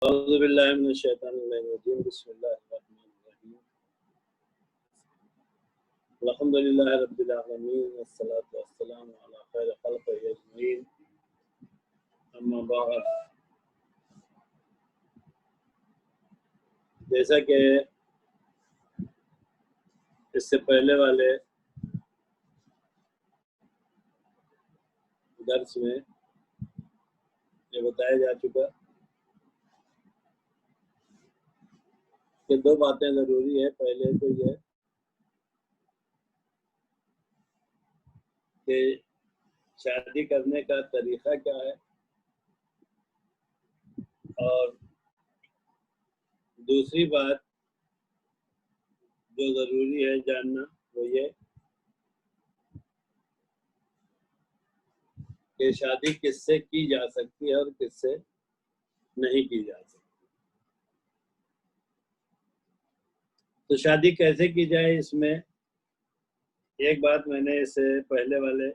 औज़ुबिल्लाहि मिनश्शैतानिर्रजीम बिस्मिल्लाहिर्रहमानिर्रहीम अल्हम्दुलिल्लाहि रब्बिल आलमीन वस्सलातु वस्सलामु अला खैरि खल्क़िही अजमईन अम्मा बाद। जैसा कि इससे पहले वाले दर्स में ये बताया जा चुका कि दो बातें ज़रूरी है। पहले तो ये कि शादी करने का तरीक़ा क्या है, और दूसरी बात जो ज़रूरी है जानना वो ये कि शादी किससे की जा सकती है और किससे नहीं की जा सकती। तो शादी कैसे की जाए, इसमें एक बात मैंने इससे पहले वाले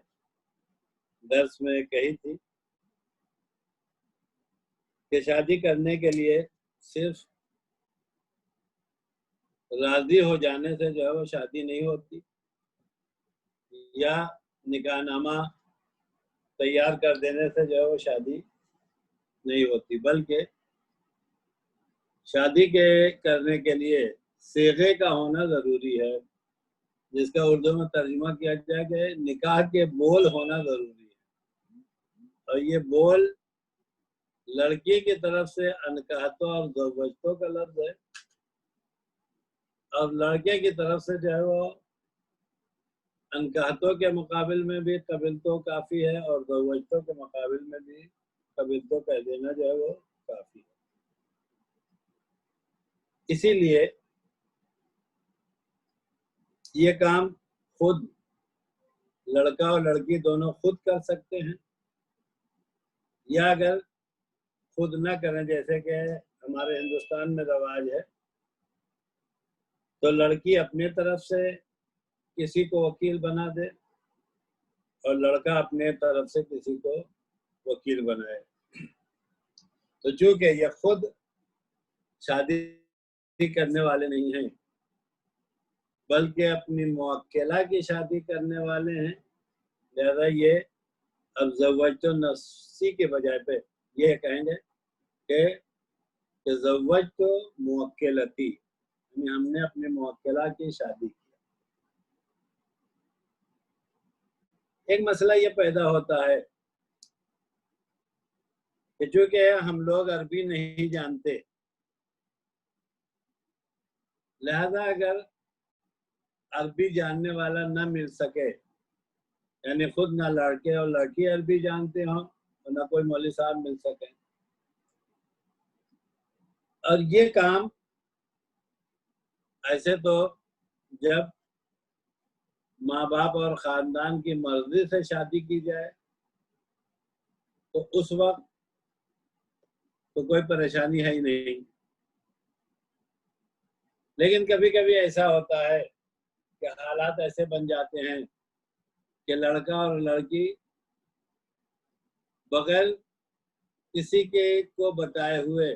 दर्स में कही थी कि शादी करने के लिए सिर्फ राजी हो जाने से जो है वो शादी नहीं होती, या निकाहनामा तैयार कर देने से जो है वो शादी नहीं होती, बल्कि शादी के करने के लिए सीगे का होना ज़रूरी है, जिसका उर्दू में तर्जुमा किया जाए कि निकाह के बोल होना ज़रूरी है। और ये बोल लड़की की तरफ से अनकाहतो और ज़ौवजतो का लफ्ज़ है, और लड़के की तरफ से जो है वो अनकाहतो के मुकाबिल में भी कबिलतो काफ़ी है, और ज़ौवजतो के मुकाबिल में भी कबिलतो कह देना जो है वो काफ़ी है। इसीलिए ये काम खुद लड़का और लड़की दोनों खुद कर सकते हैं, या अगर खुद न करें, जैसे कि हमारे हिंदुस्तान में रवाज है, तो लड़की अपने तरफ से किसी को वकील बना दे और लड़का अपने तरफ से किसी को वकील बनाए। तो चूंकि ये खुद शादी करने वाले नहीं हैं, बल्कि अपनी मुवक्किला की शादी करने वाले हैं, लिहाजा ये अब ज़व्वजतो नफ्सी के बजाय पे ये कहेंगे कि ज़व्वजतो मुवक्किलती, यानी हमने अपनी मुवक्किला की शादी की। एक मसला ये पैदा होता है कि चूंकि हम लोग अरबी नहीं जानते, लिहाजा अगर अरबी जानने वाला न मिल सके, यानी खुद ना लड़के और लड़की अरबी जानते हों, तो ना कोई मौलवी साहब मिल सके, और ये काम ऐसे तो जब माँ बाप और ख़ानदान की मर्जी से शादी की जाए तो उस वक्त तो कोई परेशानी है ही नहीं। लेकिन कभी कभी ऐसा होता है कि हालात ऐसे बन जाते हैं कि लड़का और लड़की बगैर किसी के को बताए हुए,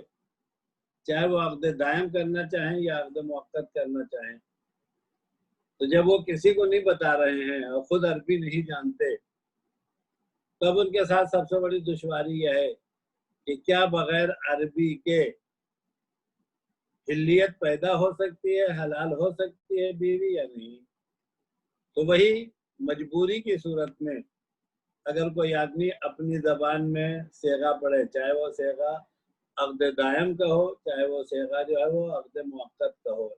चाहे वो अक़्द दायम करना चाहें या अक़्द मुअक्कद करना चाहें, तो जब वो किसी को नहीं बता रहे हैं और खुद अरबी नहीं जानते, तब उनके साथ सबसे बड़ी दुश्वारी यह है कि क्या बगैर अरबी के हिल्लियत पैदा हो सकती है, हलाल हो सकती है बीवी या नहीं। तो वही मजबूरी की सूरत में अगर कोई आदमी अपनी ज़बान में सेगा पढ़े, चाहे वो सेगा अक़्द दायम का हो, चाहे वो सेगा जो है वो अक़्द मुअक्कद का हो,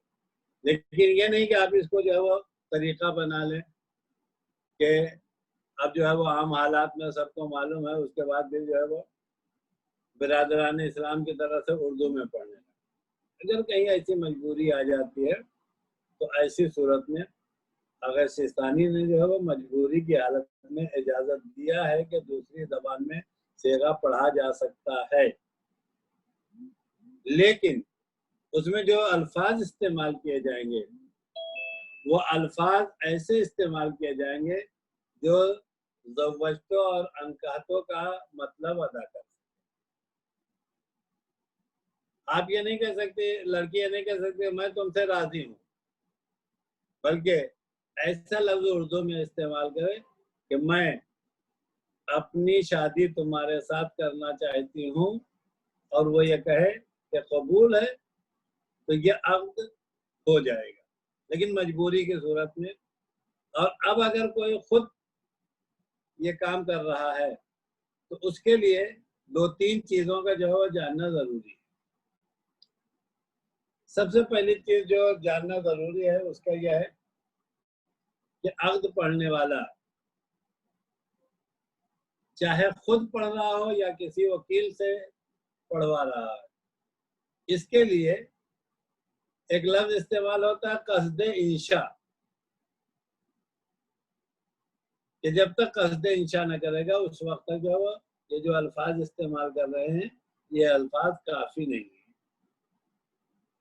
लेकिन ये नहीं कि आप इसको जो है वो तरीक़ा बना लें कि अब जो है वो आम हालात में सबको मालूम है, उसके बाद भी जो है वो बिरादरान इस्लाम की तरफ से उर्दू में पढ़ने लगे। अगर कहीं ऐसी मजबूरी आ जाती है तो ऐसी सूरत में अगर सिस्तानी ने जो है वो मजबूरी की हालत में इजाज़त दिया है कि दूसरी ज़बान में सेगा पढ़ा जा सकता है, लेकिन उसमें जो अल्फाज इस्तेमाल किए जाएंगे वो अल्फाज ऐसे इस्तेमाल किए जाएंगे जो ज़व्वजतो और अनकाहतो का मतलब अदा कर। आप ये नहीं कह सकते, लड़की ये नहीं कह सकती मैं तुमसे राजी हूँ, बल्कि ऐसा लफ्ज उर्दू में इस्तेमाल करें कि मैं अपनी शादी तुम्हारे साथ करना चाहती हूँ, और वो ये कहे कि कबूल है, तो ये अक्द हो जाएगा, लेकिन मजबूरी की सूरत में। और अब अगर कोई खुद ये काम कर रहा है तो उसके लिए 2-3 चीजों का जो है वो जानना जरूरी है। सबसे पहली चीज जो जानना जरूरी है उसका यह है कि अक्द पढ़ने वाला चाहे खुद पढ़ रहा हो या किसी वकील से पढ़वा रहा है, इसके लिए एक लफ्ज इस्तेमाल होता है कसदे इंशा, कि जब तक कसदे इंशा न करेगा उस वक्त तक जो है ये जो अल्फाज इस्तेमाल कर रहे हैं ये अल्फाज काफी नहीं है।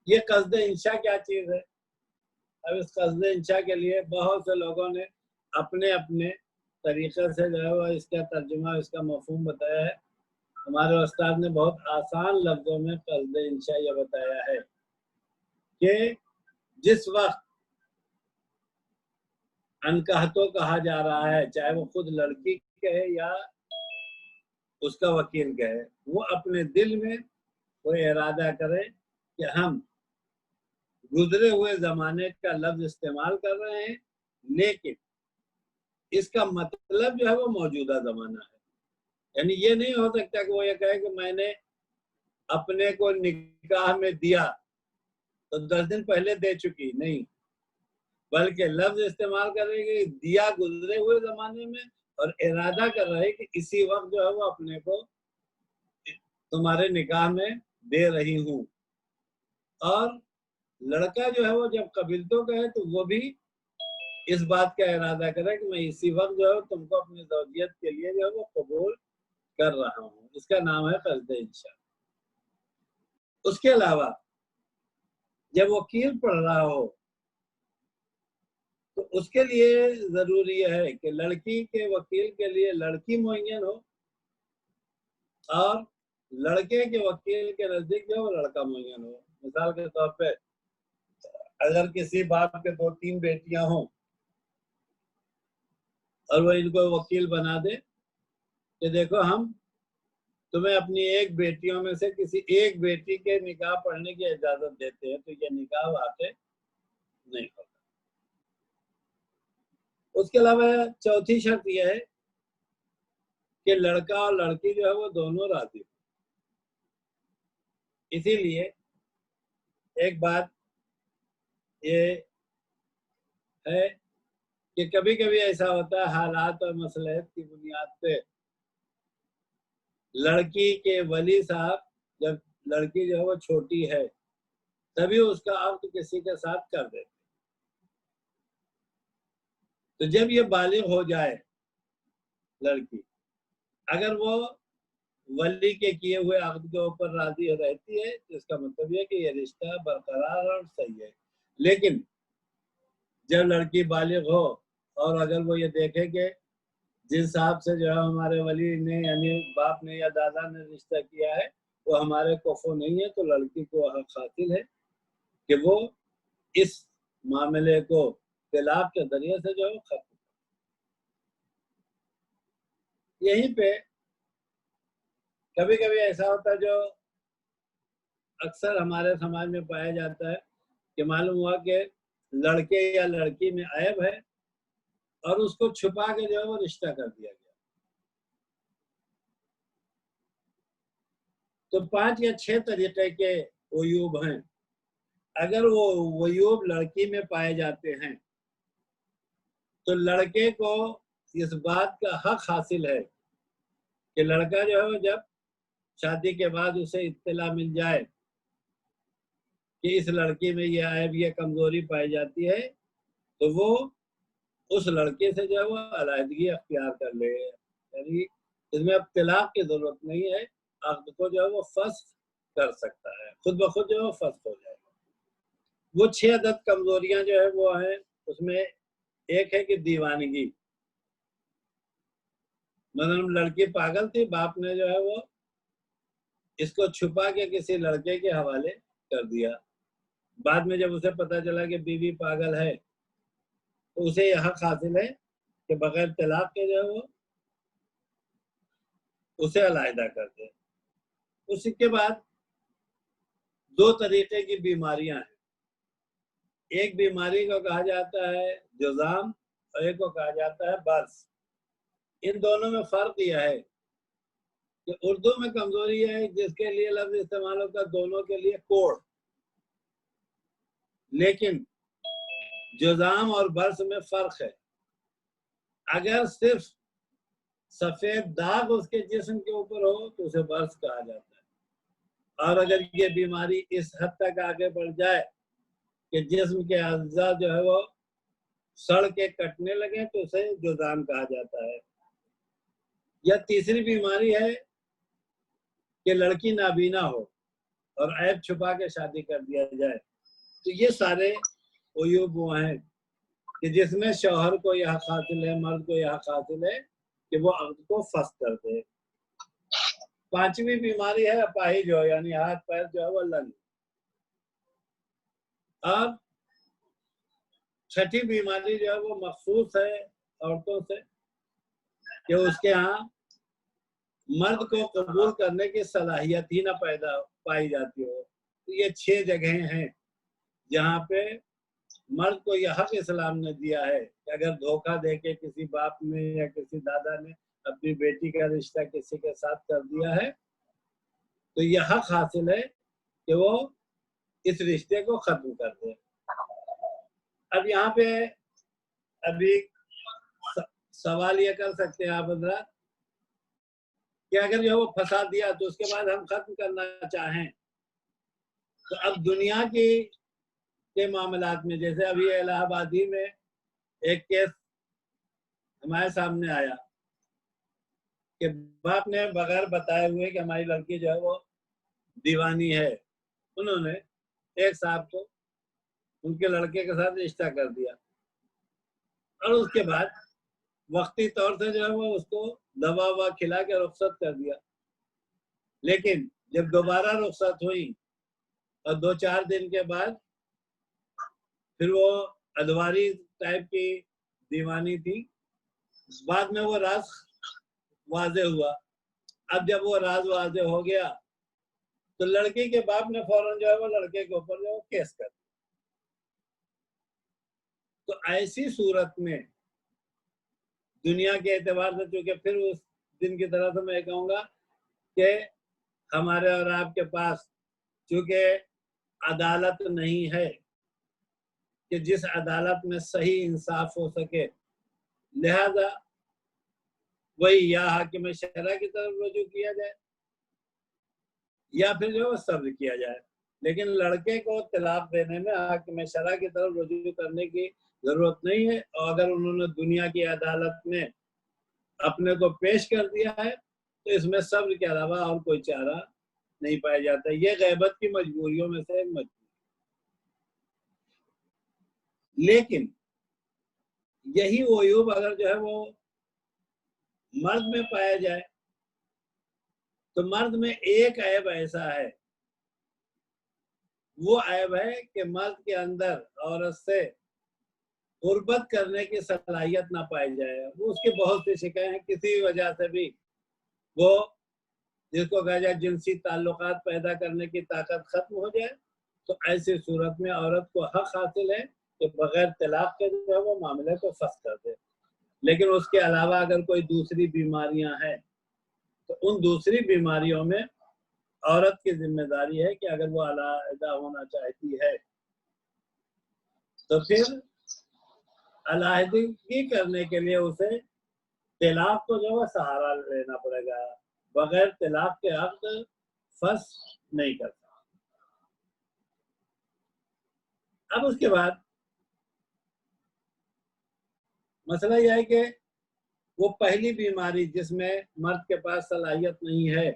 ये कसदे इंशा क्या चीज है? अब इस कसदे इंशा के लिए बहुत से लोगों ने अपने अपने तरीके से जो है वो इसका तर्जुमा, इसका मफहूम बताया है। हमारे उस्ताद ने बहुत आसान लफ्जों में कसदे इंशा यह बताया है कि जिस वक्त अनकहतो कहा जा रहा है, चाहे वो खुद लड़की कहे या उसका वकील कहे, वो अपने दिल में वो इरादा करे कि हम गुजरे हुए जमाने का लफ्ज इस्तेमाल कर रहे हैं, लेकिन इसका मतलब जो है वो मौजूदा जमाना है। यानी ये नहीं हो सकता कि वो ये कहे कि मैंने अपने को निकाह में दिया तो 10 दिन पहले दे चुकी, नहीं, बल्कि लफ्ज इस्तेमाल करेंगे दिया गुजरे हुए जमाने में, और इरादा कर रहे कि इसी वक्त जो है वो अपने को तुम्हारे निकाह में दे रही हूँ। और लड़का जो है वो जब कबीलतों का है तो वो भी इस बात का इरादा करे कि मैं इसी वक्त जो है तुमको अपनी ज़ौजियत के लिए जो है वो कबूल कर रहा हूँ। इसका नाम है कसदे इंशा। उसके अलावा जब वकील पढ़ रहा हो तो उसके लिए जरूरी है कि लड़की के वकील के लिए लड़की मुअय्यन हो और लड़के के वकील के नजदीक जो लड़का मुअय्यन हो। मिसाल के तौर पे अगर किसी बाप के 2-3 बेटियां हों और वो इनको वकील बना दे कि देखो हम तुम्हें अपनी एक बेटियों में से किसी एक बेटी के निकाह पढ़ने की इजाजत देते हैं, तो ये निकाह वाक़ई नहीं होता। उसके अलावा चौथी शर्त यह है कि लड़का और लड़की जो है वो दोनों राजी हो। इसीलिए एक बात ये है कि कभी कभी ऐसा होता है हालात और मसलहत की बुनियाद पे लड़की के वली साहब जब लड़की जो है वो छोटी है तभी उसका अक्द किसी के साथ कर देते। तो जब ये बालिग हो जाए लड़की, अगर वो वली के किए हुए अक्द के ऊपर राजी रहती है तो इसका मतलब है कि ये रिश्ता बरकरार और सही है। लेकिन जब लड़की बालिग हो और अगर वो ये देखे कि जिस हिसाब से जो है हमारे वली ने यानी बाप ने या दादा ने रिश्ता किया है वो हमारे कुफो नहीं है, तो लड़की को हक हासिल है कि वो इस मामले को तलाक के जरिए से जो है खत्म। यहीं पे कभी कभी ऐसा होता है जो अक्सर हमारे समाज में पाया जाता है कि मालूम हुआ कि लड़के या लड़की में ऐब है और उसको छुपा के जो है वो रिश्ता कर दिया गया। तो 5 या 6 तरीके के वयूब हैं। अगर वो वयूब लड़की में पाए जाते हैं तो लड़के को इस बात का हक हासिल है कि लड़का जो है जब शादी के बाद उसे इत्तला मिल जाए कि इस लड़की में ये ऐब ये कमजोरी पाई जाती है तो वो उस लड़के से जो है वो अलहदगी अख्तियार कर ले। यानी इसमें अब तलाक की जरूरत नहीं है, अक्द को जो है वो फस्ख कर सकता है, खुद ब खुद जो है वो फस्ख हो जाएगा। वो 6 अदद कमजोरियां जो है वो है, उसमें एक है कि दीवानगी, मतलब लड़की पागल थी, बाप ने जो है वो इसको छुपा के किसी लड़के के हवाले कर दिया। बाद में जब उसे पता चला कि बीवी पागल है तो उसे यह हक हासिल है कि बगैर तलाक के जो है वो उसे अलहदा कर दे। उसके बाद दो तरीके की बीमारियां हैं। एक बीमारी को कहा जाता है जुज़ाम और एक को कहा जाता है बर्स। इन दोनों में फर्क यह है कि उर्दू में कमजोरी है जिसके लिए लफ्ज इस्तेमाल होता है दोनों के लिए कोड, लेकिन जुज़ाम और बर्स में फर्क है। अगर सिर्फ सफेद दाग उसके जिस्म के ऊपर हो तो उसे बर्स कहा जाता है, और अगर ये बीमारी इस हद तक आगे बढ़ जाए कि जिस्म के अज़्ज़ा जो है वो सड़ के कटने लगे तो उसे जुज़ाम कहा जाता है। या तीसरी बीमारी है कि लड़की नाबीना हो और ऐब छुपा के शादी कर दिया जाए। तो ये सारे उयूब वो हैं कि जिसमें शौहर को यह हासिल है, मर्द को यह हासिल है कि वो अक़्द को फस्ख़ कर दे। पांचवी बीमारी है अपाहिज हो, यानी हाथ पैर जो है वो लंग। और छठी बीमारी जो है वो मखसूस है औरतों से कि उसके यहाँ मर्द को कबूल करने की सलाहियत ही ना पैदा पाई जाती हो। तो ये 6 जगहें हैं जहाँ पे मर्द को यह हक इस्लाम ने दिया है कि अगर धोखा देके किसी बाप ने या किसी दादा ने अपनी बेटी का रिश्ता किसी के साथ कर दिया है तो यह हक हासिल है कि वो इस रिश्ते को खत्म कर दे। अब यहाँ पे अभी सवाल ये कर सकते हैं आप हज़रात कि अगर जो वो फंसा दिया तो उसके बाद हम खत्म करना चाहें तो अब दुनिया के मामलात में, जैसे अभी इलाहाबादी में एक केस हमारे सामने आया कि बाप ने बगैर बताए हुए कि हमारी लड़की जो है वो दीवानी है, उन्होंने एक साहब को उनके लड़के के साथ रिश्ता कर दिया और उसके बाद वक्ती तौर से जो है वो उसको दवा ववा खिला के रुखसत कर दिया। लेकिन जब दोबारा रुखसत हुई और 2-4 दिन के बाद फिर वो अधवारी टाइप की दीवानी थी। बाद में वो राज वाजे हुआ। अब जब वो राज वाजे हो गया तो लड़की के बाप ने फौरन जो है वो लड़के के ऊपर जो केस कर दिया। तो ऐसी सूरत में दुनिया के एतबार से, चूंकि फिर उस दिन की तरह से मैं कहूँगा कि हमारे और आपके पास चूंकि अदालत नहीं है कि जिस अदालत में सही इंसाफ हो सके, लिहाजा वही या हाकिम शरा की तरफ रुजू किया जाए या फिर जो सब्र किया जाए। लेकिन लड़के को तलाक देने में हाकिम शरा की तरफ रुजू करने की जरूरत नहीं है, और अगर उन्होंने दुनिया की अदालत में अपने को पेश कर दिया है तो इसमें सब्र के अलावा और कोई चारा नहीं पाया जाता। ये गैबत की मजबूरियों में से एक मजबूरी। लेकिन यही उयूब अगर जो है वो मर्द में पाया जाए तो मर्द में एक ऐब ऐसा है, वो ऐब है कि मर्द के अंदर औरत से गुर्बत करने की सलाहियत ना पाई जाए। वो उसकी बहुत सी शिकायतें हैं, किसी वजह से भी वो जिसको कहा जाए जिनसी ताल्लुकात पैदा करने की ताकत खत्म हो जाए, तो ऐसी सूरत में औरत को हक हासिल है कि बगैर तलाक के जो है वो मामले को फस कर दे। लेकिन उसके अलावा अगर कोई दूसरी बीमारियां हैं तो उन दूसरी बीमारियों में औरत की जिम्मेदारी है कि अगर वो अलहदा होना चाहती है तो फिर अलहदगी करने के लिए उसे तलाक को जो है सहारा लेना पड़ेगा। बगैर तलाक के अक़्द फस नहीं करता। अब उसके बाद मसला यह है कि वो पहली बीमारी जिसमें मर्द के पास सलाहियत नहीं है,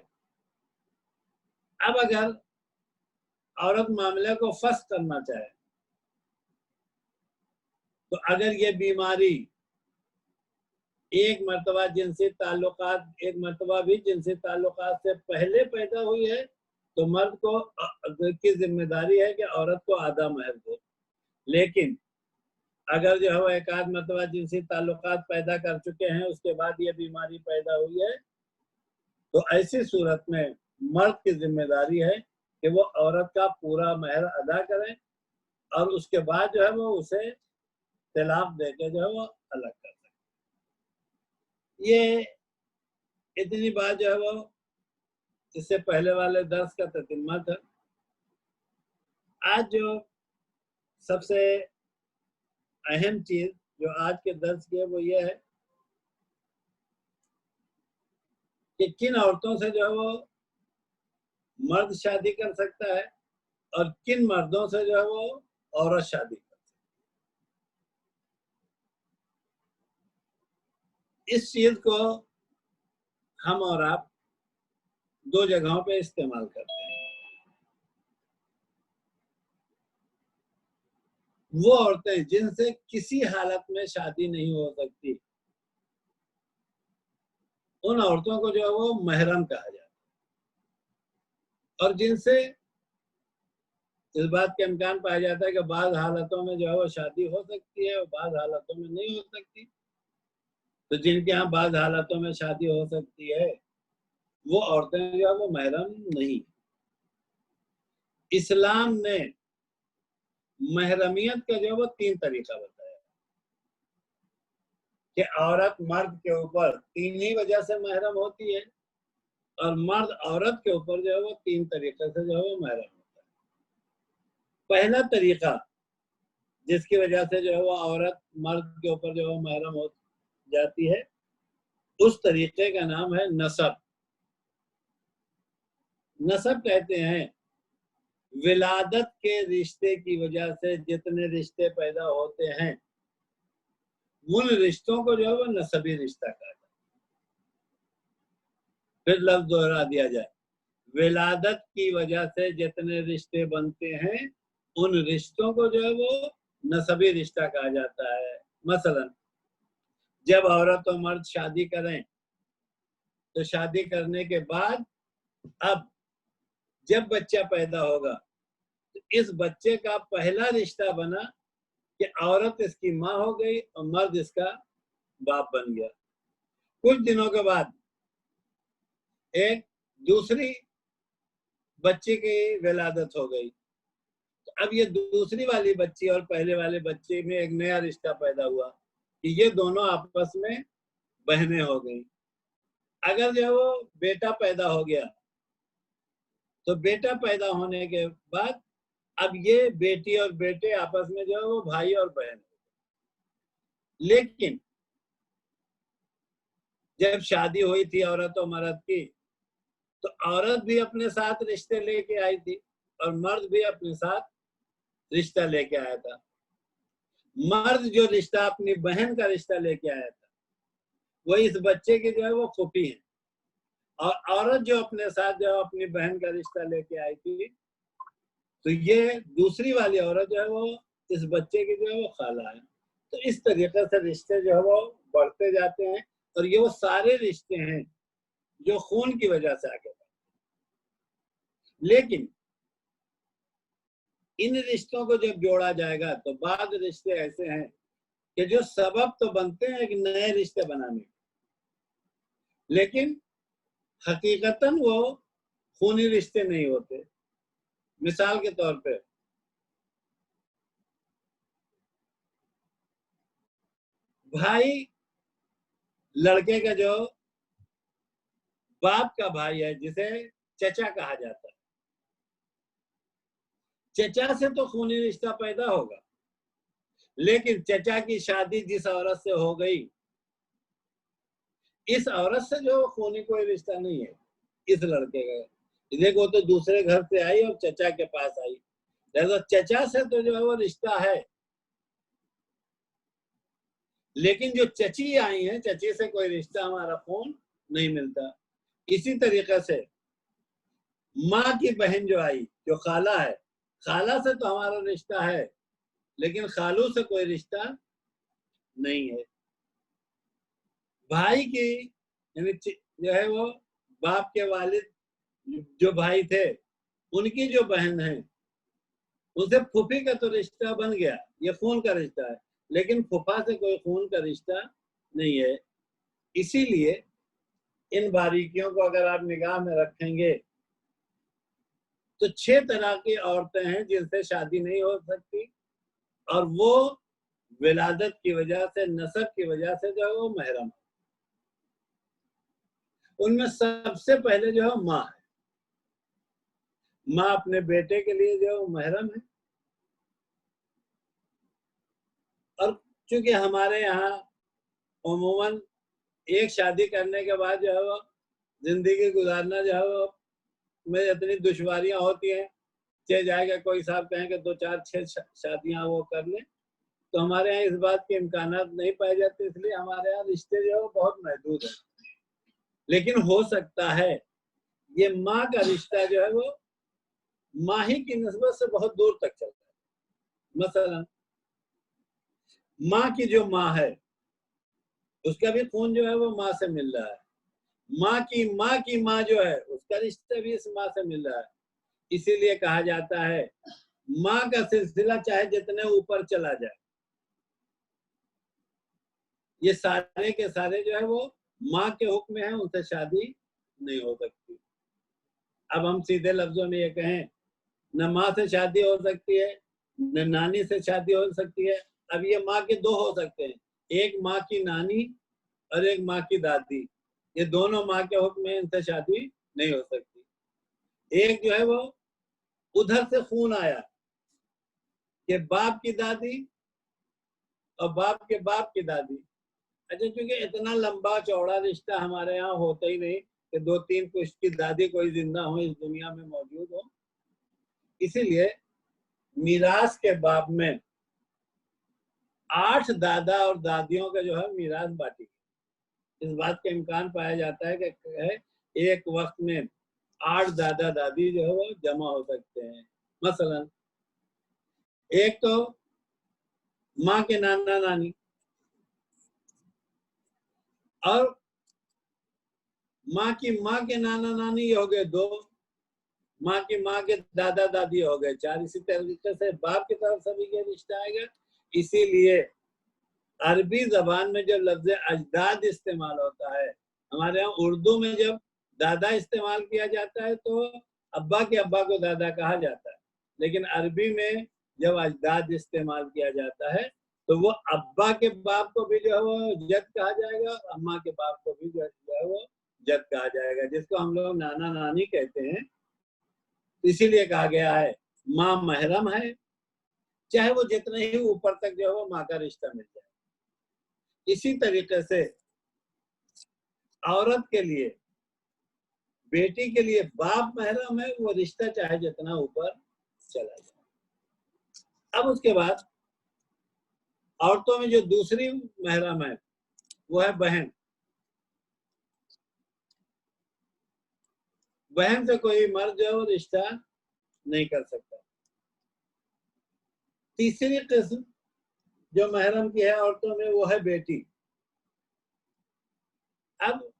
अब अगर औरत मामले को फस करना चाहे तो अगर ये बीमारी एक मर्तबा जिनसी ताल्लुकात, एक मर्तबा भी जिनसी ताल्लुकात से पहले पैदा हुई है तो मर्द को की जिम्मेदारी है कि औरत को आधा महर दे। लेकिन अगर जो है वो एक आध मर्तबा जिनसी ताल्लुकात पैदा कर चुके हैं, उसके बाद ये बीमारी पैदा हुई है, तो ऐसी सूरत में मर्द की जिम्मेदारी है कि वो औरत का पूरा महर अदा करें और उसके बाद जो है वो उसे तलाक देके जो है वो अलग कर सकते। ये इतनी बात जो है वो इससे पहले वाले दर्स का ततिम्मा था। आज जो सबसे अहम चीज जो आज के दर्स की है वो ये है कि किन औरतों से जो है वो मर्द शादी कर सकता है और किन मर्दों से जो है वो औरत शादी कर सकती है। इस चीज को हम और आप दो जगहों पे इस्तेमाल करते हैं। वो औरतें जिनसे किसी हालत में शादी नहीं हो सकती, उन औरतों को जो है वो महरम कहा जाता है। और जिनसे इस बात का इम्कान पाया जाता है कि बाद हालतों में जो है वो शादी हो सकती है और बाद हालतों में नहीं हो सकती, तो जिनके यहाँ बाद हालतों में शादी हो सकती है वो औरतें जो है वो महरम नहीं। इस्लाम ने महरमियत का जो है वो 3 तरीका बताया कि औरत मर्द के ऊपर 3 ही वजह से महरम होती है और मर्द औरत के ऊपर जो है वो 3 तरीके से जो है वो महरम होता है। पहला तरीका जिसकी वजह से जो है वो औरत मर्द के ऊपर जो है महरम हो जाती है, उस तरीके का नाम है नसब। नसब कहते हैं विलादत के रिश्ते की वजह से जितने रिश्ते पैदा होते हैं उन रिश्तों को जो है वो नसबी रिश्ता कहा जाता है। फिर लफ्ज दोहरा दिया जाए, विलादत की वजह से जितने रिश्ते बनते हैं उन रिश्तों को जो है वो नसबी रिश्ता कहा जाता है। मसलन जब औरत और मर्द शादी करें तो शादी करने के बाद अब जब बच्चा पैदा होगा तो इस बच्चे का पहला रिश्ता बना कि औरत इसकी माँ हो गई और मर्द इसका बाप बन गया। कुछ दिनों के बाद एक दूसरी बच्चे की विलादत हो गई, तो अब ये दूसरी वाली बच्ची और पहले वाले बच्चे में एक नया रिश्ता पैदा हुआ कि ये दोनों आपस में बहनें हो गई। अगर जो वो बेटा पैदा हो गया तो बेटा पैदा होने के बाद अब ये बेटी और बेटे आपस में जो है वो भाई और बहन। लेकिन जब शादी हुई थी औरत और मर्द की तो औरत भी अपने साथ रिश्ते लेके आई थी और मर्द भी अपने साथ रिश्ता लेके आया था। मर्द जो रिश्ता अपनी बहन का रिश्ता लेके आया था वो इस बच्चे की जो है वो फूफी है, और औरत जो अपने साथ जो अपनी बहन का रिश्ता लेके आई थी तो ये दूसरी वाली औरत जो है वो इस बच्चे की जो है वो खाला है। तो इस तरीके से रिश्ते जो है वो बढ़ते जाते हैं और ये वो सारे रिश्ते हैं जो खून की वजह से आगे बढ़ते हैं। लेकिन इन रिश्तों को जब जोड़ा जाएगा तो बाद रिश्ते ऐसे हैं कि जो सबब तो बनते हैं एक नए रिश्ते बनाने, लेकिन हकीकतन वो खूनी रिश्ते नहीं होते। मिसाल के तौर पे भाई लड़के का जो बाप का भाई है जिसे चचा कहा जाता है, चचा से तो खूनी रिश्ता पैदा होगा, लेकिन चचा की शादी जिस औरत से हो गई इस औरत से जो खूनी कोई रिश्ता नहीं है इस लड़के का। देखो तो दूसरे घर से आई और चचा के पास आई, तो चचा से तो जो है वो रिश्ता है, लेकिन जो चची आई है चची से कोई रिश्ता हमारा खून नहीं मिलता। इसी तरीके से माँ की बहन जो आई जो खाला है, खाला से तो हमारा रिश्ता है लेकिन खालू से कोई रिश्ता नहीं है। भाई की यानी जो है वो बाप के वालिद जो भाई थे उनकी जो बहन है उनसे फूफी का तो रिश्ता बन गया, ये खून का रिश्ता है, लेकिन फूफा से कोई खून का रिश्ता नहीं है। इसीलिए इन बारीकियों को अगर आप निगाह में रखेंगे तो 6 तरह की औरतें हैं जिनसे शादी नहीं हो सकती, और वो विलादत की वजह से, नसब की वजह से जो है वो महरम। उनमें सबसे पहले जो है माँ है। माँ अपने बेटे के लिए जो है वो महरम है। और चूंकि हमारे यहाँ उमूमन एक शादी करने के बाद जो है वो जिंदगी गुजारना जो है वो में इतनी दुश्वारियां होती हैं, चाहे जाएगा कोई साहब कहें कि 2 4 6 शादियां वो कर ले, तो हमारे यहाँ इस बात के इम्कानात नहीं पाए जाते, इसलिए हमारे यहाँ रिश्ते जो है वो बहुत महदूद है। लेकिन हो सकता है ये माँ का रिश्ता जो है वो माही की निस्बत से बहुत दूर तक चलता है। मसलन माँ की जो माँ है उसका भी खून जो है वो माँ से मिल रहा है, माँ की माँ जो है उसका रिश्ता भी इस माँ से मिल रहा है। इसीलिए कहा जाता है माँ का सिलसिला चाहे जितने ऊपर चला जाए, ये सारे के सारे जो है वो माँ के हुक्म में है, उनसे शादी नहीं हो सकती। अब हम सीधे लफ्जों में ये कहें, न माँ से शादी हो सकती है न नानी से शादी हो सकती है। अब ये माँ के दो हो सकते हैं, एक माँ की नानी और एक माँ की दादी, ये दोनों माँ के हुक्म में, इनसे शादी नहीं हो सकती। एक जो है वो उधर से खून आया कि बाप की दादी और बाप की दादी। अच्छा, क्योंकि इतना लंबा चौड़ा रिश्ता हमारे यहाँ होता ही नहीं कि 2-3 पुश्त की दादी कोई जिंदा हो, इस दुनिया में मौजूद हो। इसीलिए मीरास के बाब में 8 दादा और दादियों का जो है मीरास बांटी। इस बात का इम्कान पाया जाता है कि एक वक्त में 8 दादा दादी जो है वो जमा हो सकते हैं। मसलन एक तो माँ के नाना नानी, और माँ के नाना नानी हो गए 2, माँ के दादा दादी हो गए 4। इसी तरीके से बाप की तरफ से भी ये रिश्ता आएगा। इसीलिए अरबी जबान में जो लफ्ज अजदाद इस्तेमाल होता है, हमारे यहाँ उर्दू में जब दादा इस्तेमाल किया जाता है तो अब्बा के अब्बा को दादा कहा जाता है, लेकिन अरबी में जब अजदाद इस्तेमाल किया जाता है तो वो अब्बा के बाप को भी जो है वो जद कहा जाएगा, अम्मा के बाप को भी जो है वो जद कहा जाएगा, जिसको हम लोग नाना नानी कहते हैं। इसीलिए कहा गया है माँ महरम है, चाहे वो जितने ही ऊपर तक जो है वो माँ का रिश्ता मिल जाए। इसी तरीके से औरत के लिए, बेटी के लिए बाप महरम है, वो रिश्ता चाहे जितना ऊपर चला जाए। अब उसके बाद औरतों में जो दूसरी महरम है वो है बहन। बहन से कोई मर्द जो है वो रिश्ता नहीं कर सकता। तीसरी किस्म जो महरम की है औरतों में वो है बेटी। अब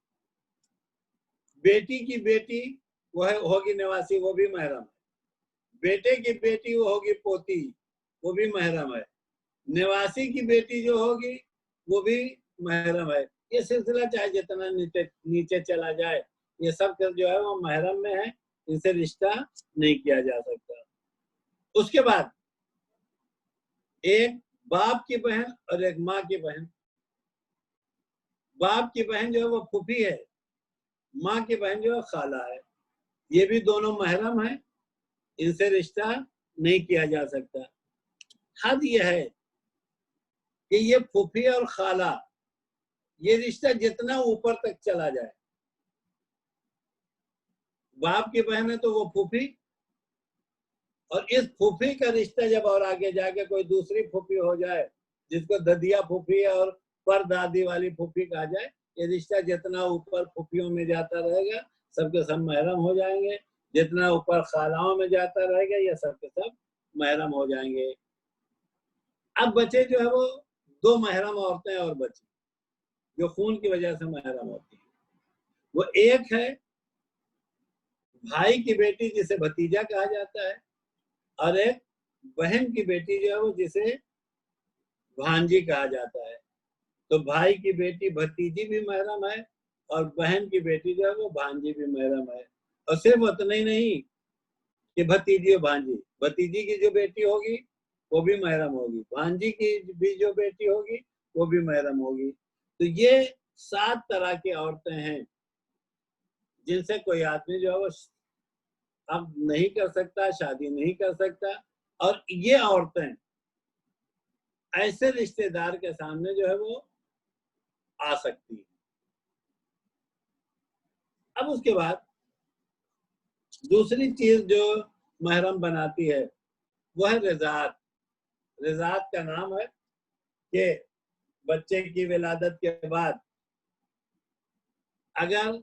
बेटी की बेटी वो है होगी नवासी, वो भी महरम है। बेटे की बेटी वो होगी पोती, वो भी महरम है। नवासी की बेटी जो होगी वो भी महरम है। ये सिलसिला चाहे जितना नीचे नीचे चला जाए, ये सब जो है वो महरम में है, इनसे रिश्ता नहीं किया जा सकता। उसके बाद एक बाप की बहन और एक माँ की बहन। बाप की बहन जो है वो फूफी है, माँ की बहन जो है खाला है। ये भी दोनों महरम है, इनसे रिश्ता नहीं किया जा सकता। हद यह है कि ये फूफी और खाला, ये रिश्ता जितना ऊपर तक चला जाए, बाप की बहन है तो वो फूफी, और इस फूफी का रिश्ता जब और आगे जाके कोई दूसरी फूफी हो जाए, जिसको ददिया फूफी और पर दादी वाली फूफी कहा जाए, ये रिश्ता जितना ऊपर फूफियों में जाता रहेगा सबके सब महरम हो जाएंगे, जितना ऊपर खालाओं में जाता रहेगा ये सबके सब महरम हो जाएंगे। अब बचे जो है वो 2 महरम औरतें और बची। जो खून की वजह से महरम होती है। वो एक है भाई की बेटी जिसे भतीजा कहा जाता है, और एक बहन की बेटी जो है वो जिसे भांजी कहा जाता है। तो भाई की बेटी भतीजी भी महरम है और बहन की बेटी जो है वो भांजी भी महरम है। और सिर्फ उतना ही नहीं कि भतीजी और भांजी, भतीजी की जो बेटी होगी वो भी महरम होगी, भांजी की भी जो बेटी होगी वो भी महरम होगी। तो ये 7 तरह की औरतें हैं जिनसे कोई आदमी जो है वो अब नहीं कर सकता, शादी नहीं कर सकता। और ये औरतें ऐसे रिश्तेदार के सामने जो है वो आ सकती है। अब उसके बाद दूसरी चीज जो महरम बनाती है वो है रिजात। रिजात का नाम है कि बच्चे की विलादत के बाद अगर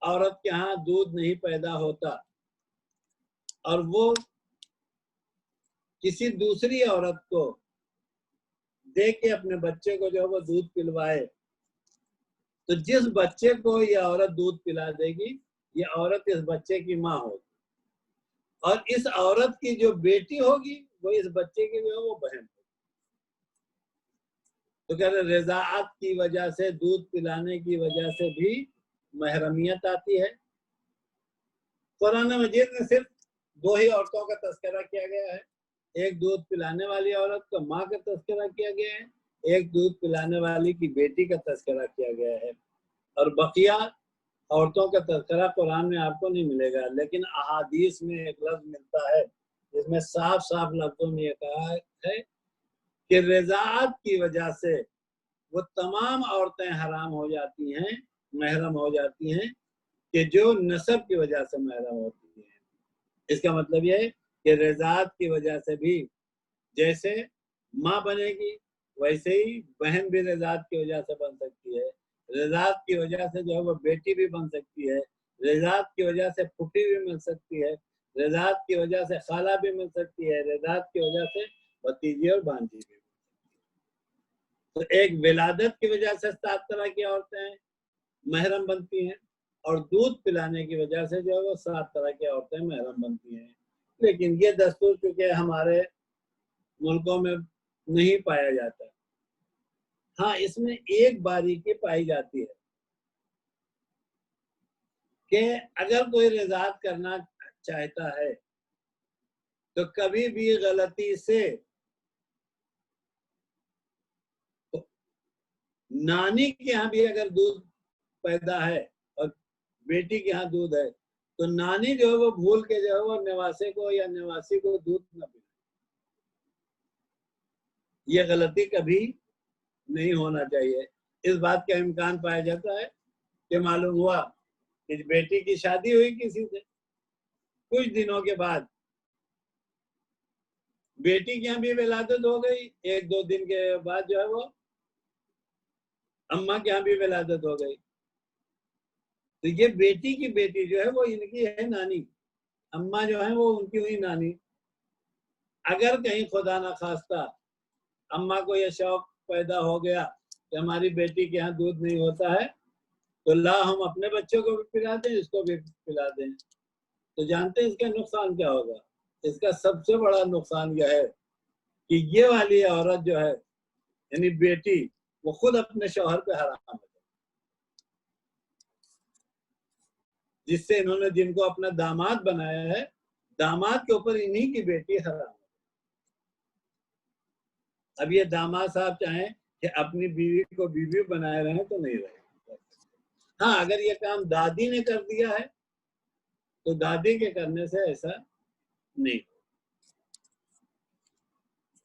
औरत के यहाँ दूध नहीं पैदा होता और वो किसी दूसरी औरत को दे के अपने बच्चे को जो है वो दूध पिलवाए, तो जिस बच्चे को ये औरत दूध पिला देगी ये औरत इस बच्चे की माँ होगी, और इस औरत की जो बेटी होगी वो इस बच्चे की जो है वो बहन होगी। तो कह रहे रज़ाअत की वजह से, दूध पिलाने की वजह से भी महरमियत आती है। कुरान मजीद में सिर्फ 2 ही औरतों का तस्करा किया गया है। एक दूध पिलाने वाली औरत का माँ का तस्करा किया गया है, एक दूध पिलाने वाली की बेटी का तस्करा किया गया है। और बकिया औरतों का तस्करा कुरान में आपको नहीं मिलेगा, लेकिन अहादीस में एक लफ्ज मिलता है जिसमें साफ साफ लफ्जों में यह कहा है कि रज़ाअत की वजह से वो तमाम औरतें हराम हो जाती हैं, महरम हो जाती हैं कि जो नसब की वजह से महरम होती हैं। इसका मतलब यह है कि रज़ाअत की वजह से भी जैसे माँ बनेगी वैसे ही बहन भी रज़ाअत की वजह से बन सकती है। रज़ाअत की वजह से जो है वो बेटी भी बन सकती है, रज़ाअत की वजह से फूफी भी मिल सकती है, रज़ाअत की वजह से खाला भी मिल सकती है, रज़ाअत की वजह से भतीजी और भांजी भी। तो एक विलादत की वजह से 7 तरह की औरतें महरम बनती हैं, और दूध पिलाने की वजह से जो है वो 7 तरह की औरतें महरम बनती हैं। लेकिन ये दस्तूर चूंकि हमारे मुल्कों में नहीं पाया जाता। हाँ, इसमें एक बारीकी पाई जाती है कि अगर कोई रज़ाअत करना चाहता है तो कभी भी गलती से नानी के यहाँ भी अगर दूध पैदा है और बेटी के यहाँ दूध है तो नानी जो है वो भूल के जो है वो निवासी को या निवासी को दूध न पिलाए। ये गलती कभी नहीं होना चाहिए। इस बात का इम्कान पाया जाता है कि मालूम हुआ कि बेटी की शादी हुई किसी से, कुछ दिनों के बाद बेटी के यहाँ भी विलादत हो गई, 1-2 दिन के बाद जो है वो अम्मा के यहाँ भी विलादत हो गई। तो ये बेटी की बेटी जो है वो इनकी है नानी, अम्मा जो है वो उनकी हुई नानी। अगर कहीं खुदा ना खास्ता अम्मा को यह शौक पैदा हो गया कि हमारी बेटी के यहाँ दूध नहीं होता है तो ला हम अपने बच्चों को भी पिला दें, इसको भी पिला दें, तो जानते हैं इसका नुकसान क्या होगा? इसका सबसे बड़ा नुकसान यह है कि ये वाली औरत जो है यानी बेटी वो खुद अपने शौहर पे हराम है, जिससे इन्होंने जिनको अपना दामाद बनाया है, दामाद के ऊपर इन्हीं की बेटी हराम है। अब ये दामाद साहब चाहें कि अपनी बीवी को बीवी बनाए रहे तो नहीं रहे। हाँ, अगर ये काम दादी ने कर दिया है तो दादी के करने से ऐसा नहीं।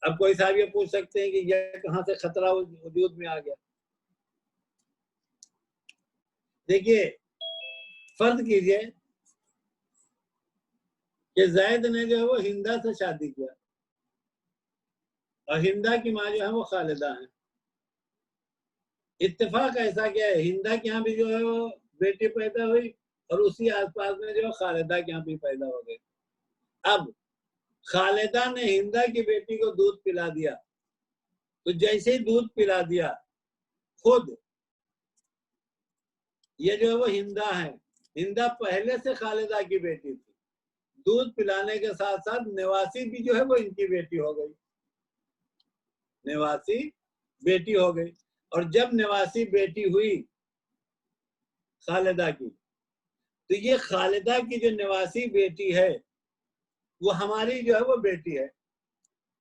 अब कोई साहब ये पूछ सकते हैं कि यह कहां से खतरा वजूद में आ गया। देखिए, फर्ज कीजिए कि जैद ने जो है वो हिंदा से शादी किया और हिंदा की माँ जो है वो खालिदा है। इत्तेफाक ऐसा क्या है, हिंदा के यहाँ भी जो है वो बेटी पैदा हुई और उसी आसपास में जो खालिदा के यहाँ भी पैदा हो गई। अब खालिदा ने हिंदा की बेटी को दूध पिला दिया, तो जैसे ही दूध पिला दिया खुद ये जो है वो हिंदा है। हिंदा पहले से खालिदा की बेटी थी। दूध पिलाने के साथ साथ नवासी भी जो है वो इनकी बेटी हो गई, नवासी बेटी हो गई। और जब नवासी बेटी हुई खालिदा की, तो ये खालिदा की जो नवासी बेटी है वो हमारी जो है वो बेटी है।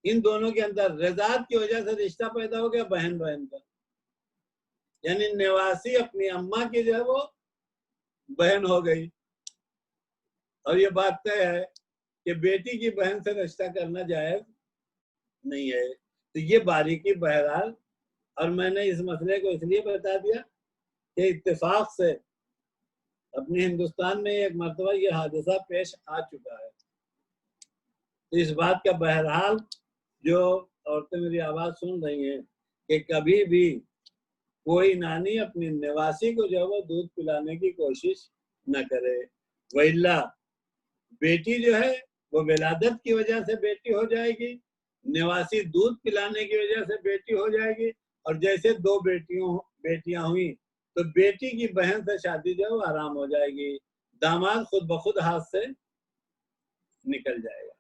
इन दोनों के अंदर रजात की वजह से रिश्ता पैदा हो गया बहन बहन का, यानी नवासी अपनी अम्मा की जो है वो बहन हो गई। और ये बात तय है कि बेटी की बहन से रिश्ता करना जायज नहीं है। तो ये बारीकी बहरहाल, और मैंने इस मसले को इसलिए बता दिया कि इत्तेफाक से अपने हिंदुस्तान में एक मरतबा ये हादसा पेश आ चुका है। तो इस बात का बहरहाल जो औरतें मेरी आवाज सुन रही हैं कि कभी भी कोई नानी अपनी नवासी को जो है वो दूध पिलाने की कोशिश न करे। वैला बेटी जो है वो विलादत की वजह से बेटी हो जाएगी, नवासी दूध पिलाने की वजह से बेटी हो जाएगी। और जैसे दो बेटियां हुई तो बेटी की बहन से शादी जो है वो आराम हो जाएगी, दामाद खुद ब खुद हाथ से निकल जाएगा।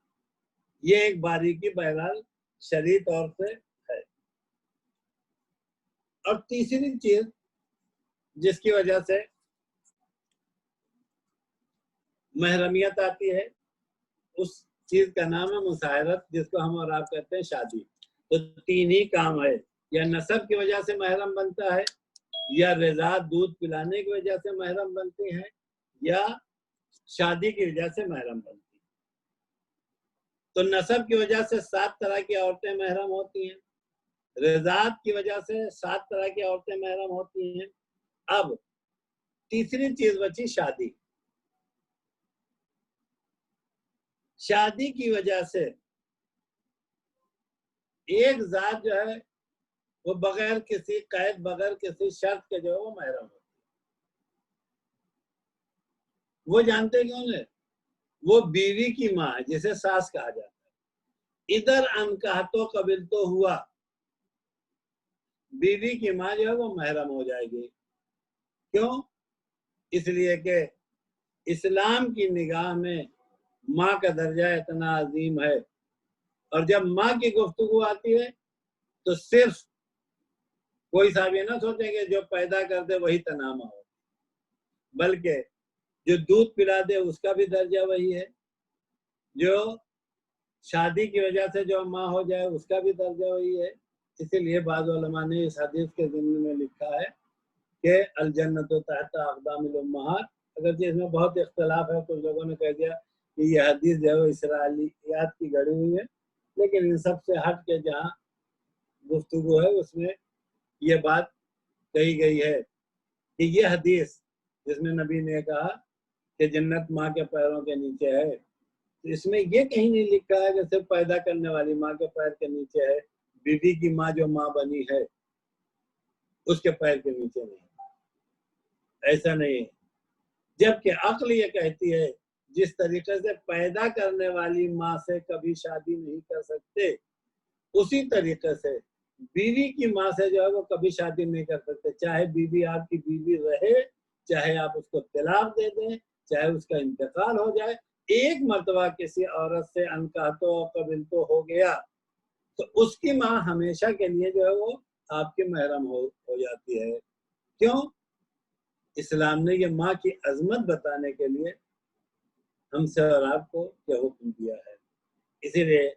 ये एक बारीकी बहरहाल शरई तौर से है। और तीसरी चीज जिसकी वजह से महरमियत आती है, उस चीज का नाम है मुसाहरत, जिसको हम और आप कहते हैं शादी। तो तीन ही काम है, या नसब की वजह से महरम बनता है, या रज़ा दूध पिलाने की वजह से महरम बनती है, या शादी की वजह से महरम बनती है। तो नसब की वजह से 7 तरह की औरतें महरम होती हैं, रज़ात की वजह से 7 तरह की औरतें महरम होती हैं। अब तीसरी चीज बची शादी। शादी की वजह से एक जात जो है वो बगैर किसी कैद, बगैर किसी शर्त के जो है वो महरम होती है। वो जानते कौन है? वो बीवी की माँ है, जिसे सास कहा जाता है। इधर अनकहा तो कबिल तो हुआ, बीवी की माँ जो है वो महरम हो जाएगी। क्यों? इसलिए कि इस्लाम की निगाह में माँ का दर्जा इतना अजीम है, और जब माँ की गुफ्तगू आती है तो सिर्फ कोई साहब ये ना सोचेंगे जो पैदा कर दे वही तनामा हो, बल्कि जो दूध पिला दे उसका भी दर्जा वही है, जो शादी की वजह से जो माँ हो जाए उसका भी दर्जा वही है। इसीलिए बाद उलमा ने इस हदीस के ज़िम्न में लिखा है कि अल जन्नतु तहता अक़दामिल उम्महात। अगर इसमें बहुत इख्तलाफ है, कुछ लोगों ने कह दिया कि यह हदीस जो है इसराइलियात की गढ़ी हुई है, लेकिन इन सब से हट के जहाँ गुफ्तगू है उसमें ये बात कही गई है कि ये हदीस जिसमें नबी ने कहा कि जन्नत माँ के पैरों के नीचे है, तो इसमें ये कहीं नहीं लिखा है कि सिर्फ पैदा करने वाली माँ के पैर के नीचे है, बीवी की माँ जो माँ बनी है उसके पैर के नीचे नहीं, ऐसा नहीं है। जबकि अक्ल ये कहती है जिस तरीके से पैदा करने वाली माँ से कभी शादी नहीं कर सकते, उसी तरीके से बीवी की माँ से जो है वो कभी शादी नहीं कर सकते। चाहे बीवी आपकी बीवी रहे, चाहे आप उसको तलाक दे दें, चाहे उसका इंतकाल हो जाए, एक मर्तबा किसी औरत से अनकहा तो कबिल तो हो गया तो उसकी माँ हमेशा के लिए जो है वो आपकी महरम हो जाती है। क्यों? इस्लाम ने ये माँ की अजमत बताने के लिए हमसे और आपको ये हुक्म दिया है। इसीलिए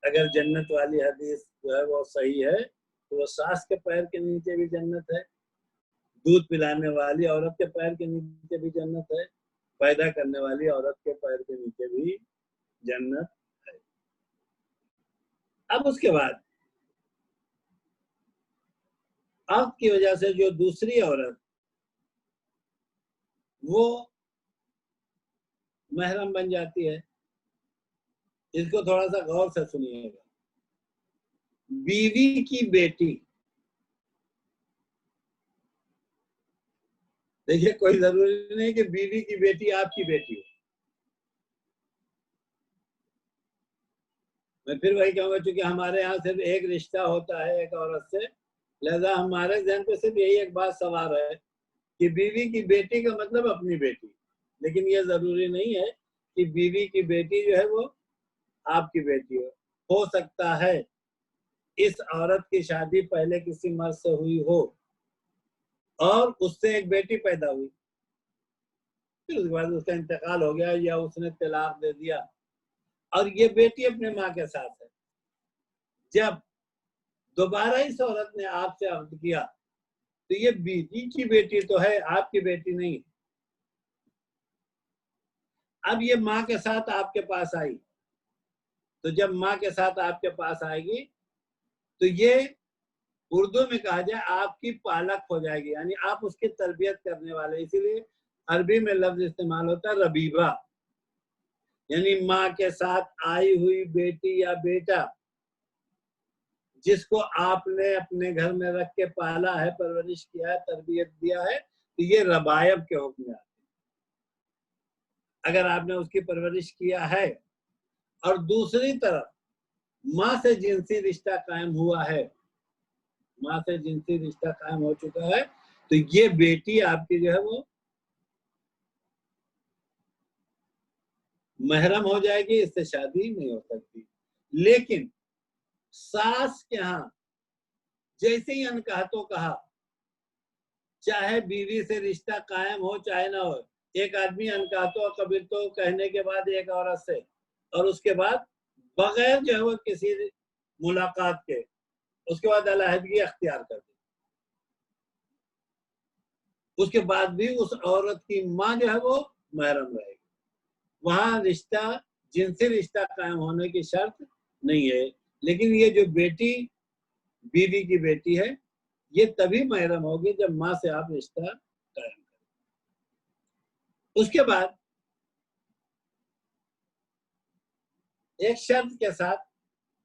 अगर जन्नत वाली हदीस जो है वो सही है तो वो सास के पैर के नीचे भी जन्नत है, दूध पिलाने वाली औरत के पैर के नीचे भी जन्नत है, पैदा करने वाली औरत के पैर के नीचे भी जन्नत है। अब उसके बाद आग की वजह से जो दूसरी औरत वो महरम बन जाती है, इसको थोड़ा सा गौर से सुनिएगा। बीवी की बेटी, देखिए कोई जरूरी नहीं कि बीवी की बेटी आपकी बेटी हो। मैं फिर वही कहूंगा, चूंकि हमारे यहाँ सिर्फ एक रिश्ता होता है एक औरत से, लिहाजा हमारे जहन पे सिर्फ यही एक बात सवार है कि बीवी की बेटी का मतलब अपनी बेटी, लेकिन ये जरूरी नहीं है कि बीवी की बेटी जो है वो आपकी बेटी हो सकता है इस औरत की शादी पहले किसी मर्द से हुई हो और उससे एक बेटी पैदा हुई, फिर उसके बाद उसका इंतकाल हो गया या उसने तलाक दे दिया और ये बेटी अपने माँ के साथ है। जब दोबारा इस औरत ने आपसे अर्ज किया तो ये बीवी की बेटी तो है, आपकी बेटी नहीं। अब ये माँ के साथ आपके पास आई, तो जब माँ के साथ आपके पास आएगी तो ये उर्दू में कहा जाए आपकी पालक हो जाएगी, यानी आप उसकी तरबियत करने वाले। इसीलिए अरबी में लफ्ज इस्तेमाल होता है रबीबा, यानी माँ के साथ आई हुई बेटी या बेटा जिसको आपने अपने घर में रख के पाला है, परवरिश किया है, तरबियत दिया है, तो ये रबायब के हुक्म में आते हैं। अगर आपने उसकी परवरिश किया है और दूसरी तरफ माँ से जिनसी रिश्ता कायम हुआ है, माँ से जिनसी रिश्ता कायम हो चुका है, तो ये बेटी आपकी जो है वो महरम हो जाएगी, इससे शादी नहीं हो सकती। लेकिन सास के यहाँ जैसे ही अनकहा कहा, चाहे बीवी से रिश्ता कायम हो चाहे ना हो, एक आदमी अनकहा कबीर तो कहने के बाद एक औरत से और उसके बाद बगैर जो है वो किसी मुलाकात के उसके बाद अलहदगी अख्तियार कर दी, उसके बाद भी उस औरत की माँ जो है वो महरम रहेगी। वहां रिश्ता जिनसी रिश्ता कायम होने की शर्त नहीं है। लेकिन ये जो बेटी बीवी की बेटी है ये तभी महरम होगी जब माँ से आप रिश्ता कायम करें। उसके बाद एक शर्त के साथ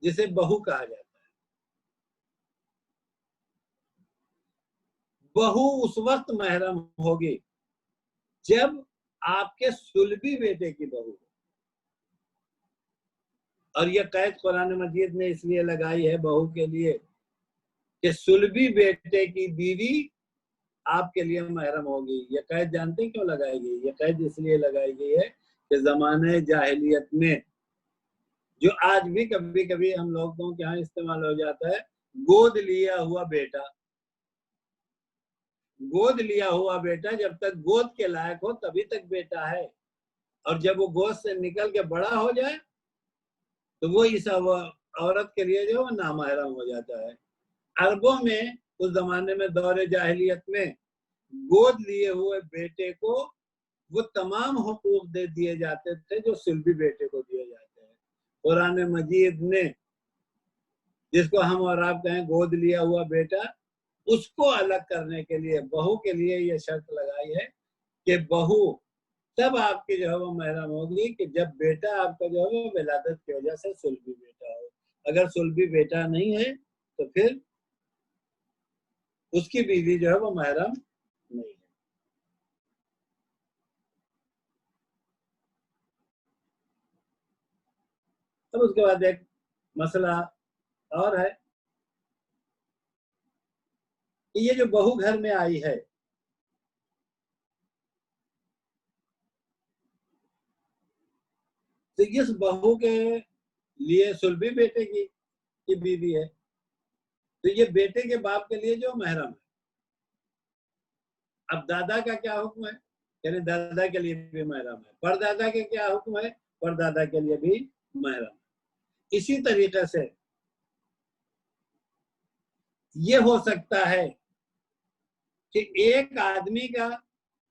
जिसे बहू कहा जाता है, बहू उस वक्त महरम होगी जब आपके सुलभी बेटे की बहू हो। और यह कैद कुरान मजीद ने इसलिए लगाई है बहू के लिए कि सुलभी बेटे की बीवी आपके लिए महरम होगी। यह कैद जानते हैं क्यों लगाई गई? यह कैद इसलिए लगाई गई है कि जमाने जाहिलियत में, जो आज भी कभी कभी हम लोगों के यहाँ इस्तेमाल हो जाता है, गोद लिया हुआ बेटा, गोद लिया हुआ बेटा जब तक गोद के लायक हो तभी तक बेटा है, और जब वो गोद से निकल के बड़ा हो जाए तो वो इस औरत के लिए जो नामहरम हो जाता है। अरबों में उस जमाने में दौरे जाहिलियत में गोद लिए हुए बेटे को वो तमाम हुकूक दे दिए जाते थे जो सुलभी बेटे को दिए जाते हैं। कुरान मजीद ने जिसको हम और आप कहें गोद लिया हुआ बेटा, उसको अलग करने के लिए बहू के लिए ये शर्त लगाई है कि बहू तब आपकी जो है वो महरम होगी कि जब बेटा आपका जो है वो विलादत की वजह से सुलभी बेटा हो। अगर सुलभी बेटा नहीं है तो फिर उसकी बीवी जो है वो महरम नहीं है। अब उसके बाद एक मसला और है कि ये जो बहू घर में आई है, तो इस बहू के लिए सुलभी बेटे की बीवी है, तो ये बेटे के बाप के लिए जो महरम है। अब दादा का क्या हुक्म है? यानी दादा के लिए भी महरम है। परदादा के क्या हुक्म है? परदादा के लिए भी महरम है। इसी तरीके से ये हो सकता है कि एक आदमी का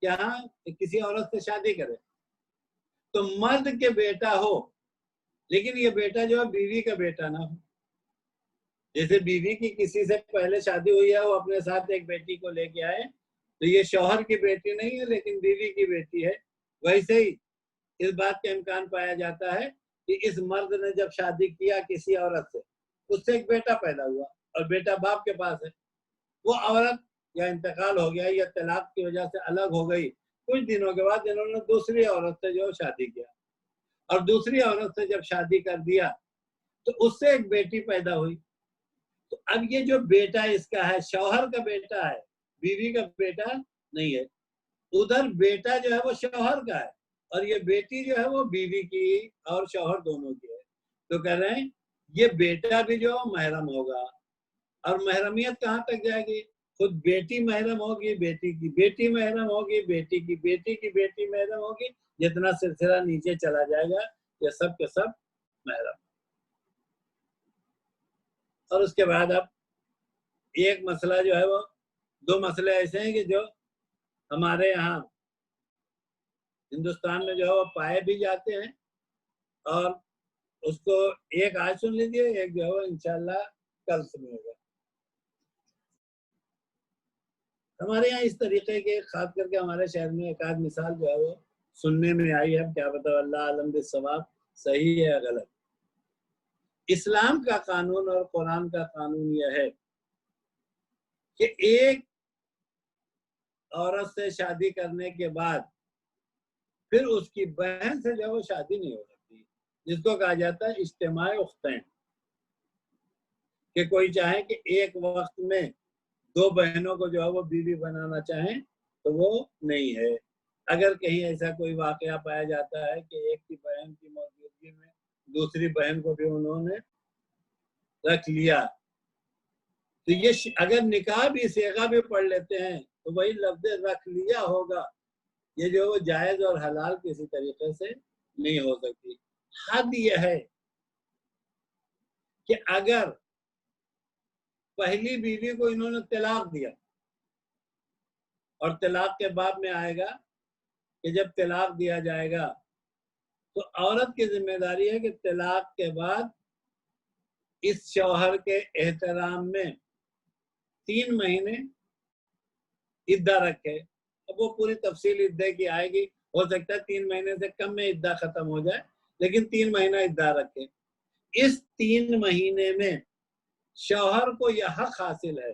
यहाँ किसी औरत से शादी करे तो मर्द के बेटा हो, लेकिन ये बेटा जो है बीवी का बेटा ना हो। जैसे बीवी की किसी से पहले शादी हुई है, वो अपने साथ एक बेटी को लेके आए, तो ये शौहर की बेटी नहीं है लेकिन बीवी की बेटी है। वैसे ही इस बात का इम्कान पाया जाता है कि इस मर्द ने जब शादी किया किसी औरत से, उससे एक बेटा पैदा हुआ और बेटा बाप के पास है। वो औरत या इंतकाल हो गया या तलाक की वजह से अलग हो गई, कुछ दिनों के बाद इन्होंने दूसरी औरत से जो शादी किया और दूसरी औरत से जब शादी कर दिया तो उससे एक बेटी पैदा हुई। तो अब ये जो बेटा इसका है शौहर का बेटा है, बीवी का बेटा नहीं है। उधर बेटा जो है वो शौहर का है और ये बेटी जो है वो बीवी की और शौहर दोनों की है। तो कह रहे हैं ये बेटा भी जो महरम होगा। और महरमियत कहाँ तक जाएगी? खुद बेटी महरम होगी, बेटी की बेटी महरम होगी, बेटी की बेटी की बेटी महरम होगी, जितना सिलसिला नीचे चला जाएगा ये सब के सब महरम। और उसके बाद अब एक मसला जो है वो, दो मसले ऐसे हैं कि जो हमारे यहाँ हिंदुस्तान में जो है वो पाए भी जाते हैं, और उसको एक आज सुन लीजिए, एक जो है वो इंशाल्लाह कल सुनिएगा। हमारे यहाँ इस तरीके के खास करके हमारे शहर में एक आध मिसाल जो है वो सुनने में आई है, क्या पता अल्लाह आलम बिस्सवाब सही है या गलत। इस्लाम का कानून और कुरान का कानून यह है कि एक औरत से शादी करने के बाद फिर उसकी बहन से जो है वो शादी नहीं हो सकती, जिसको कहा जाता है इज्तिमाए उख्तैन। कि कोई चाहे कि एक वक्त में दो बहनों को जो है वो बीवी बनाना चाहें तो वो नहीं है। अगर कहीं ऐसा कोई वाकया पाया जाता है कि एक की बहन की मौजूदगी में दूसरी बहन को भी उन्होंने रख लिया, तो ये अगर निकाह भी सेगा भी पढ़ लेते हैं तो वही लफ्ज़ रख लिया होगा, ये जो वो जायज और हलाल किसी तरीके से नहीं हो सकती। हद यह है कि अगर पहली बीवी को इन्होंने तलाक दिया, और तलाक के बाद में आएगा कि जब तलाक दिया जाएगा तो औरत की जिम्मेदारी है कि तलाक के बाद इस शौहर के एहतराम में 3 महीने इद्दा रखे। अब वो पूरी तफसील इद्दे की आएगी, हो सकता है 3 महीने से कम में इद्दा खत्म हो जाए, लेकिन 3 महीना इद्दा रखे। इस 3 महीने में शौहर को यह हक हासिल है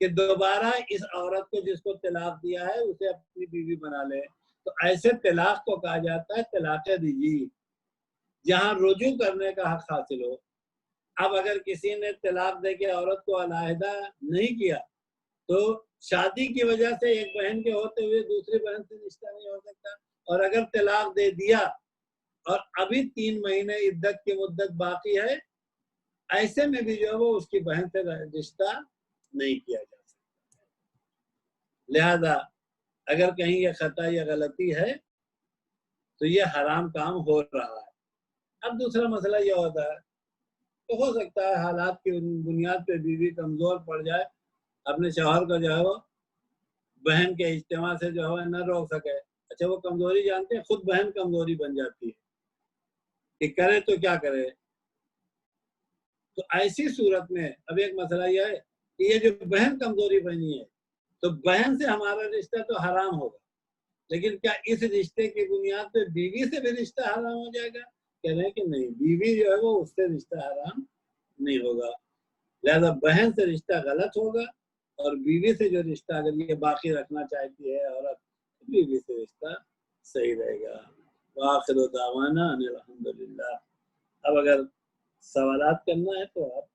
कि दोबारा इस औरत को जिसको तलाक दिया है उसे अपनी बीवी बना ले। तो ऐसे तलाक को कहा जाता है तलाक रिजी, जहां रुजू करने का हक हासिल हो। अब अगर किसी ने तलाक दे के औरत को अलहदा नहीं किया तो शादी की वजह से एक बहन के होते हुए दूसरी बहन से रिश्ता नहीं हो सकता, और अगर तलाक दे दिया और अभी 3 महीने इद्दत की मुद्दत बाकी है, ऐसे में भी जो है वो उसकी बहन से रिश्ता नहीं किया जा सकता। लिहाजा अगर कहीं ये खता या गलती है तो ये हराम काम हो रहा है। अब दूसरा मसला यह होता है तो हो सकता है हालात की बुनियाद पे बीवी कमजोर पड़ जाए, अपने शौहर को जो है वो बहन के इज्तिमा से जो है न रोक सके। अच्छा, वो कमजोरी जानते हैं, खुद बहन कमजोरी बन जाती है कि करे तो क्या करे। तो ऐसी सूरत में अब एक मसला यह है कि ये जो बहन कमजोरी बनी है तो बहन से हमारा रिश्ता तो हराम होगा, लेकिन क्या इस रिश्ते की बुनियाद पे बीवी से भी रिश्ता हराम हो जाएगा? कह रहे हैं कि नहीं, बीवी जो है वो उससे रिश्ता हराम नहीं होगा। लिहाजा बहन से रिश्ता गलत होगा, और बीवी से जो रिश्ता अगर ये बाकी रखना चाहती है औरत, बीवी से रिश्ता सही रहेगा। वाखिर दावाना अनिल हम्दुलिल्लाह। अब अगर सवालात करना है तो आप